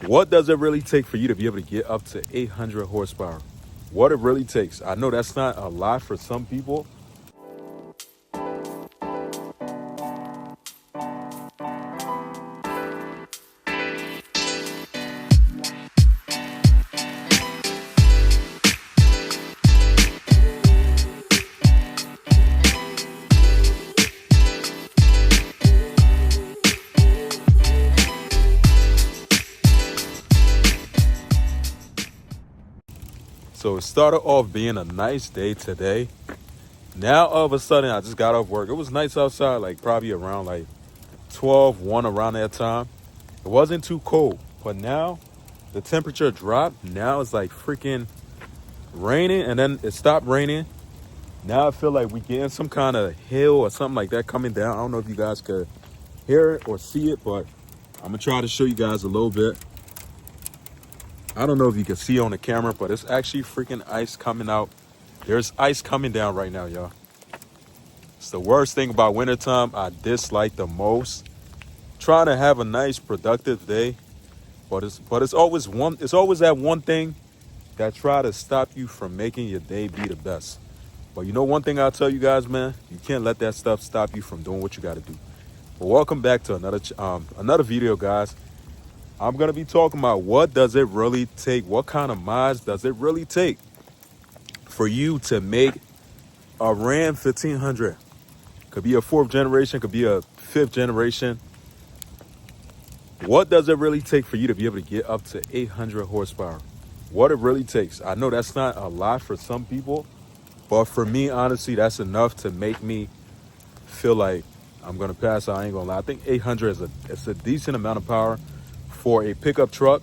What does it really take for you to be able to get up to 800 horsepower? What it really takes. I know that's not a lot for some people. So it started off being a nice day today. Now all of a sudden I just got off work. It was nice outside, like probably around like 12, 1 around that time. It wasn't too cold, but now the temperature dropped. Now it's like freaking raining, and then it stopped raining. Now I feel like we getting some kind of hill or something like that coming down. I don't know if you guys could hear it or see it, but I'm gonna try to show you guys a little bit. I don't know if you can see on the camera, but it's actually freaking ice coming out. There's ice coming down right now, y'all. It's the worst thing about wintertime I dislike the most. Trying to have a nice productive day, but it's always that one thing that try to stop you from making your day be the best. But you know one thing I'll tell you guys, man, you can't let that stuff stop you from doing what you got to do. But welcome back to another video, guys. I'm going to be talking about what does it really take, what kind of mods does it really take for you to make a Ram 1500. Could be a 4th generation, could be a 5th generation. What does it really take for you to be able to get up to 800 horsepower? What it really takes. I know that's not a lot for some people, but for me, honestly, that's enough to make me feel like I'm going to pass out. I ain't going to lie. I think 800 is a decent amount of power for a pickup truck,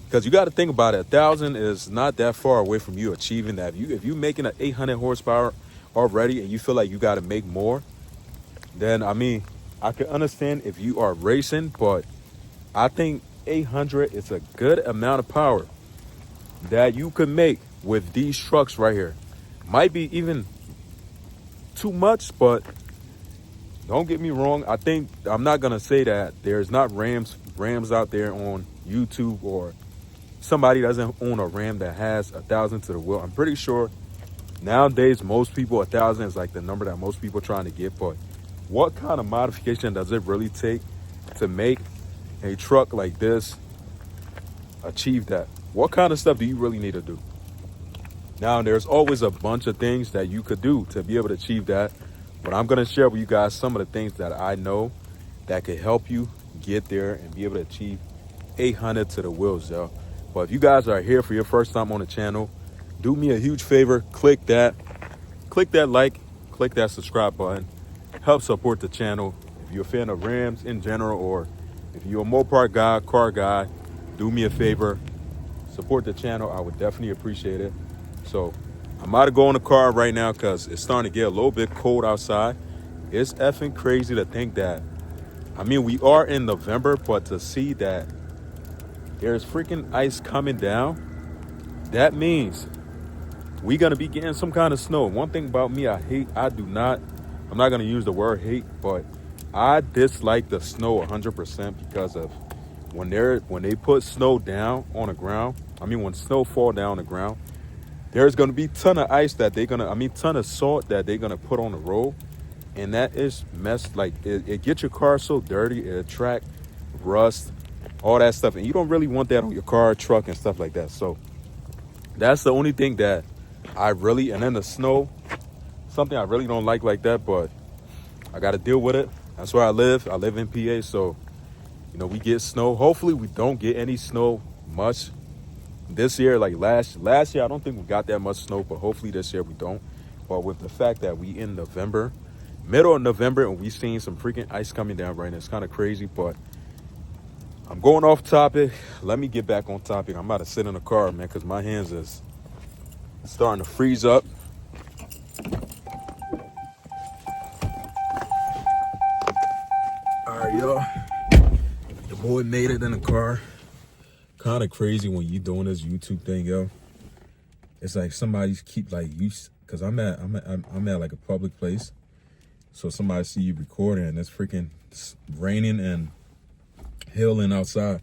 because you got to think about it. 1,000 is not that far away from you achieving that. If you're making an 800 horsepower already and you feel like you got to make more, then I mean, I can understand if you are racing, but I think 800 is a good amount of power that you could make with these trucks right here. Might be even too much, but don't get me wrong. I think I'm not gonna say that there's not Rams out there on YouTube, or somebody doesn't own a Ram that has 1,000 to the wheel. I'm pretty sure nowadays most people 1,000 is like the number that most people are trying to get. But what kind of modification does it really take to make a truck like this achieve that? What kind of stuff do you really need to do? Now, there's always a bunch of things that you could do to be able to achieve that, but I'm going to share with you guys some of the things that I know that could help you get there and be able to achieve 800 to the wheels, y'all. But if you guys are here for your first time on the channel, do me a huge favor, click that like, click that subscribe button, help support the channel. If you're a fan of Rams in general, or if you're a Mopar guy, car guy, do me a favor, support the channel. I would definitely appreciate it. So I'm about to go in the car right now because it's starting to get a little bit cold outside. It's effing crazy to think that, I mean, we are in November, but to see that there's freaking ice coming down, that means we're going to be getting some kind of snow. One thing about me, I'm not going to use the word hate, but I dislike the snow 100% because of when they put snow down on the ground. I mean, when snow fall down on the ground, there's going to be ton of ice that ton of salt that they're going to put on the road. And that is messed. Like, it gets your car so dirty, it attract rust, all that stuff. And you don't really want that on your car, truck, and stuff like that. So that's the only thing that and then the snow, something I really don't like that, but I got to deal with it. That's where I live. I live in PA. So, you know, we get snow. Hopefully we don't get any snow much this year. Like last year, I don't think we got that much snow, but hopefully this year we don't. But with the fact that we in November, middle of November, and we seeing some freaking ice coming down right now, it's kind of crazy. But I'm going off topic. Let me get back on topic. I'm about to sit in the car, man, because my hands is starting to freeze up. All right, y'all. The boy made it in the car. Kind of crazy when you doing this YouTube thing, yo. It's like somebody's keep like you, because I'm at like a public place. So somebody see you recording and it's freaking raining and hailing outside.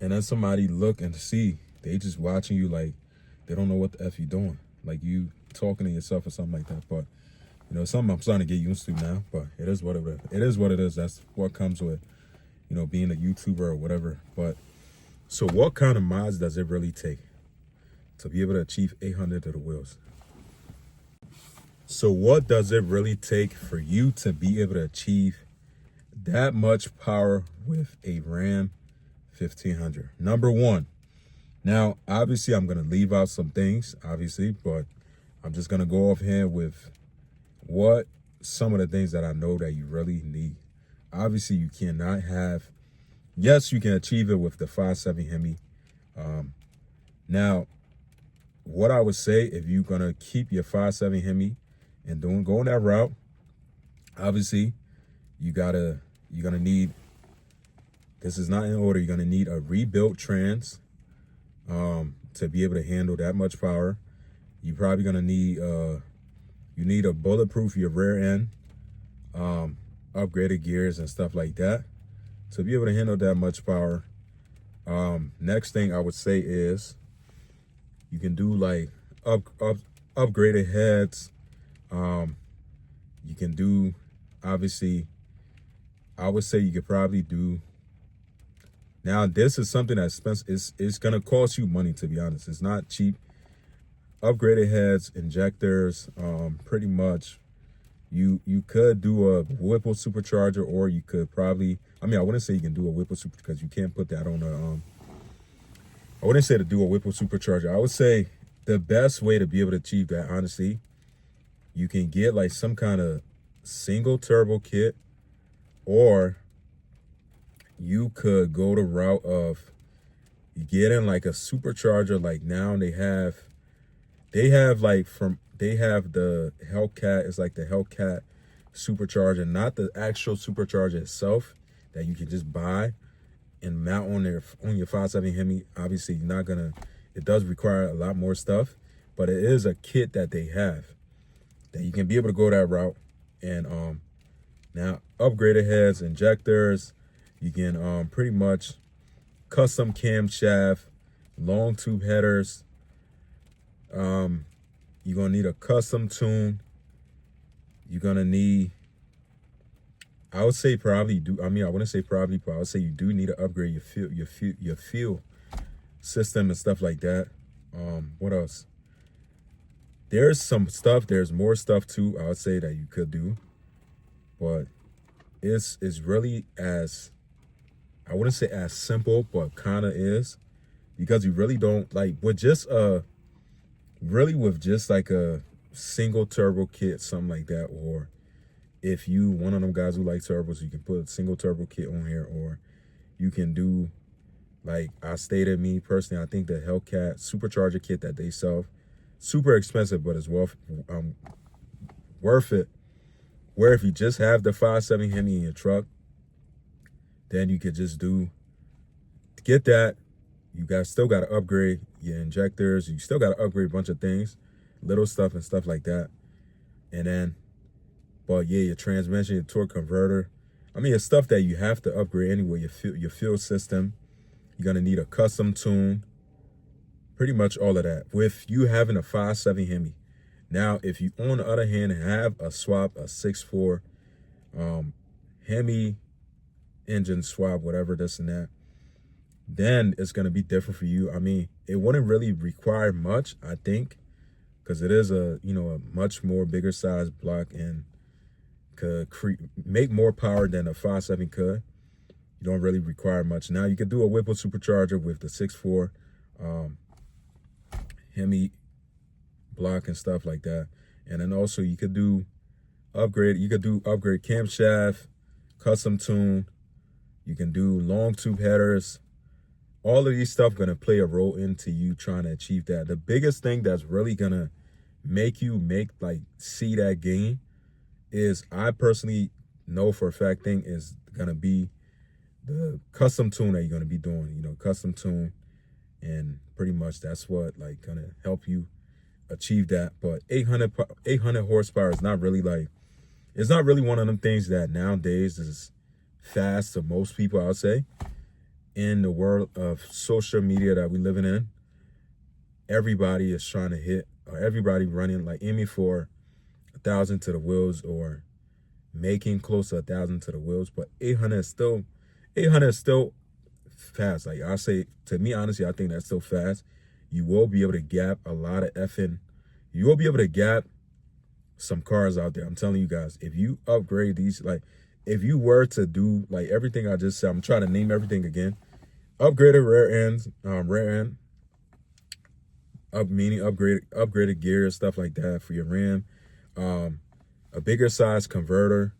and then somebody look and see, they just watching you like they don't know what the F you doing. Like you talking to yourself or something like that. But, you know, something I'm starting to get used to now, but it is what it is. It is what it is. That's what comes with, you know, being a YouTuber or whatever. But so what kind of mods does it really take to be able to achieve 800 to the wheels? So what does it really take for you to be able to achieve that much power with a Ram 1500? Number one, now obviously I'm going to leave out some things, obviously, but I'm just going to go off here with what some of the things that I know that you really need. Obviously, you cannot have, yes, you can achieve it with the 5.7 Hemi. Now, what I would say, if you're going to keep your 5.7 Hemi and going that route, obviously, you're going to need, this is not in order, you're going to need a rebuilt trans to be able to handle that much power. You're probably going to need, you need a bulletproof your rear end, upgraded gears and stuff like that to be able to handle that much power. Next thing I would say is you can do like upgraded heads. You can do, obviously, I would say you could probably do, now this is something that's expensive. It's going to cost you money, to be honest. It's not cheap. Upgraded heads, injectors, pretty much. You could do a Whipple supercharger, or you could probably, I mean, I wouldn't say you can do a Whipple super because you can't put that on a, I wouldn't say to do a Whipple supercharger. I would say the best way to be able to achieve that, honestly, you can get like some kind of single turbo kit, or you could go the route of you get in like a supercharger. Like now they have like they have the Hellcat. It's like the Hellcat supercharger, not the actual supercharger itself that you can just buy and mount on your 5.7 Hemi. Obviously, you're not gonna, it does require a lot more stuff, but it is a kit that they have that you can be able to go that route. And now upgraded heads, injectors, you can pretty much custom camshaft, long tube headers. You're gonna need a custom tune. You're gonna need, I would say probably do, I mean, I wouldn't say probably, but I would say you do need to upgrade your fuel system and stuff like that. What else? There's some stuff, there's more stuff too, I would say, that you could do, but it's really as, I wouldn't say as simple, but kind of is, because you really don't, like, with just really with just like a single turbo kit, something like that, or if you one of them guys who like turbos, you can put a single turbo kit on here, or you can do, like I stated, me personally, I think the Hellcat supercharger kit that they sell, super expensive, but it's worth it. Where if you just have the 5.7 Hemi in your truck, then you could just get that. You still got to upgrade your injectors. You still got to upgrade a bunch of things, little stuff and stuff like that. And then, but yeah, your transmission, your torque converter. I mean, it's stuff that you have to upgrade anyway. Your fuel system. You're going to need a custom tune. Pretty much all of that. With you having a 5.7 Hemi. Now, if you, on the other hand, have a 6.4 Hemi engine swap, whatever, this and that, then it's going to be different for you. I mean, it wouldn't really require much, I think, because it is a, you know, a much more bigger size block and could make more power than a 5.7 could. You don't really require much. Now, you could do a Whipple supercharger with the 6.4 Hemi block and stuff like that. And then also you could do upgrade camshaft, custom tune. You can do long tube headers. All of these stuff gonna play a role into you trying to achieve that. The biggest thing that's really gonna make you see that gain is, I personally know for a fact, thing is gonna be the custom tune that you're gonna be doing. You know, custom tune, and pretty much that's what like gonna help you achieve that. But 800 horsepower is not really like, it's not really one of them things that nowadays is fast to most people, I would say. in the world of social media that we're living in, everybody is trying to hit, or everybody running, like aiming for 1,000 to the wheels, or making close to 1,000 to the wheels. But 800 is still fast. Like I say, to me, honestly, I think that's still fast. You will be able to gap a lot of you will be able to gap some cars out there. I'm telling you guys, if you upgrade these, like if you were to do like everything I just said, I'm trying to name everything again. Upgraded rear end, meaning upgraded gear, stuff like that for your Ram. A bigger size converter,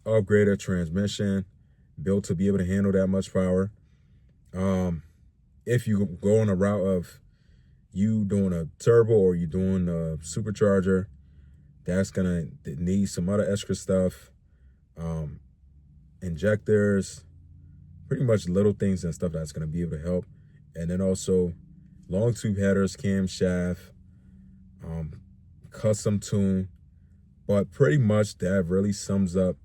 upgraded transmission, built to be able to handle that much power. If you go on a route of you doing a turbo or you doing a supercharger, that's gonna need some other extra stuff. Injectors, pretty much little things and stuff that's gonna be able to help. And then also long tube headers, camshaft, custom tune. But pretty much that really sums up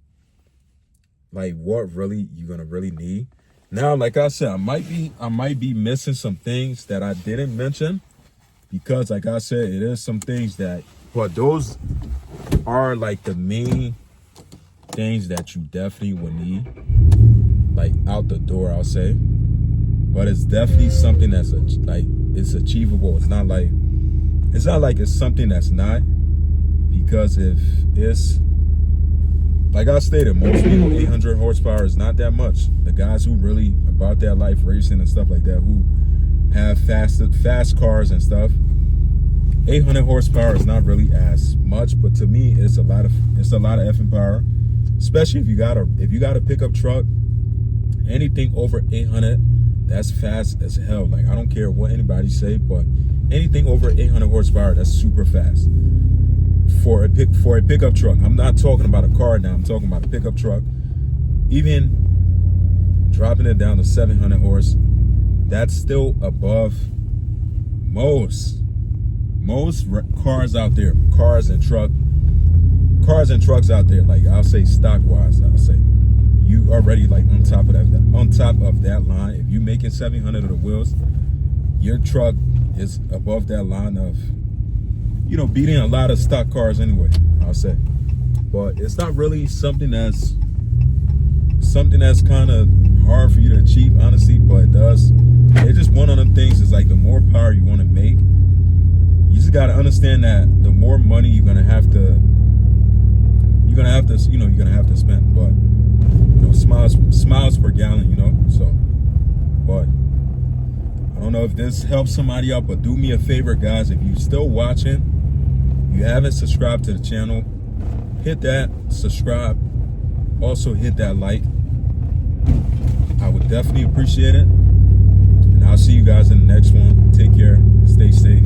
like what really you're gonna really need. Now, like I said, I might be missing some things that I didn't mention, because like I said, it is some things that, but those are like the main things that you definitely would need, like out the door, I'll say. But it's definitely something that's it's achievable. It's not like it's something that's not, because if it's, like I stated, most people, 800 horsepower is not that much. The guys who really about that life, racing and stuff like that, who have fast cars and stuff, 800 horsepower is not really as much. But to me, it's a lot of effing power, especially if you got a pickup truck. Anything over 800, that's fast as hell. Like I don't care what anybody say, but anything over 800 horsepower, that's super fast. For a pickup truck. I'm not talking about a car now. I'm talking about a pickup truck. Even dropping it down to 700 horse, that's still above most cars out there. Cars and trucks out there. Like I'll say stock wise, I'll say you already like on top of that line. If you making 700 of the wheels, your truck is above that line of, you know, beating a lot of stock cars anyway, I'll say. But it's not really something that's kind of hard for you to achieve, honestly, but it does. It's just one of them things. Is like the more power you want to make, you just got to understand that the more money you're gonna have to spend. But you know, smiles per gallon, you know. So, but I don't know if this helps somebody out, but do me a favor, guys. If you're still watching, you haven't subscribed to the channel, hit that subscribe. Also hit that like. I would definitely appreciate it. And I'll see you guys in the next one. Take care. Stay safe.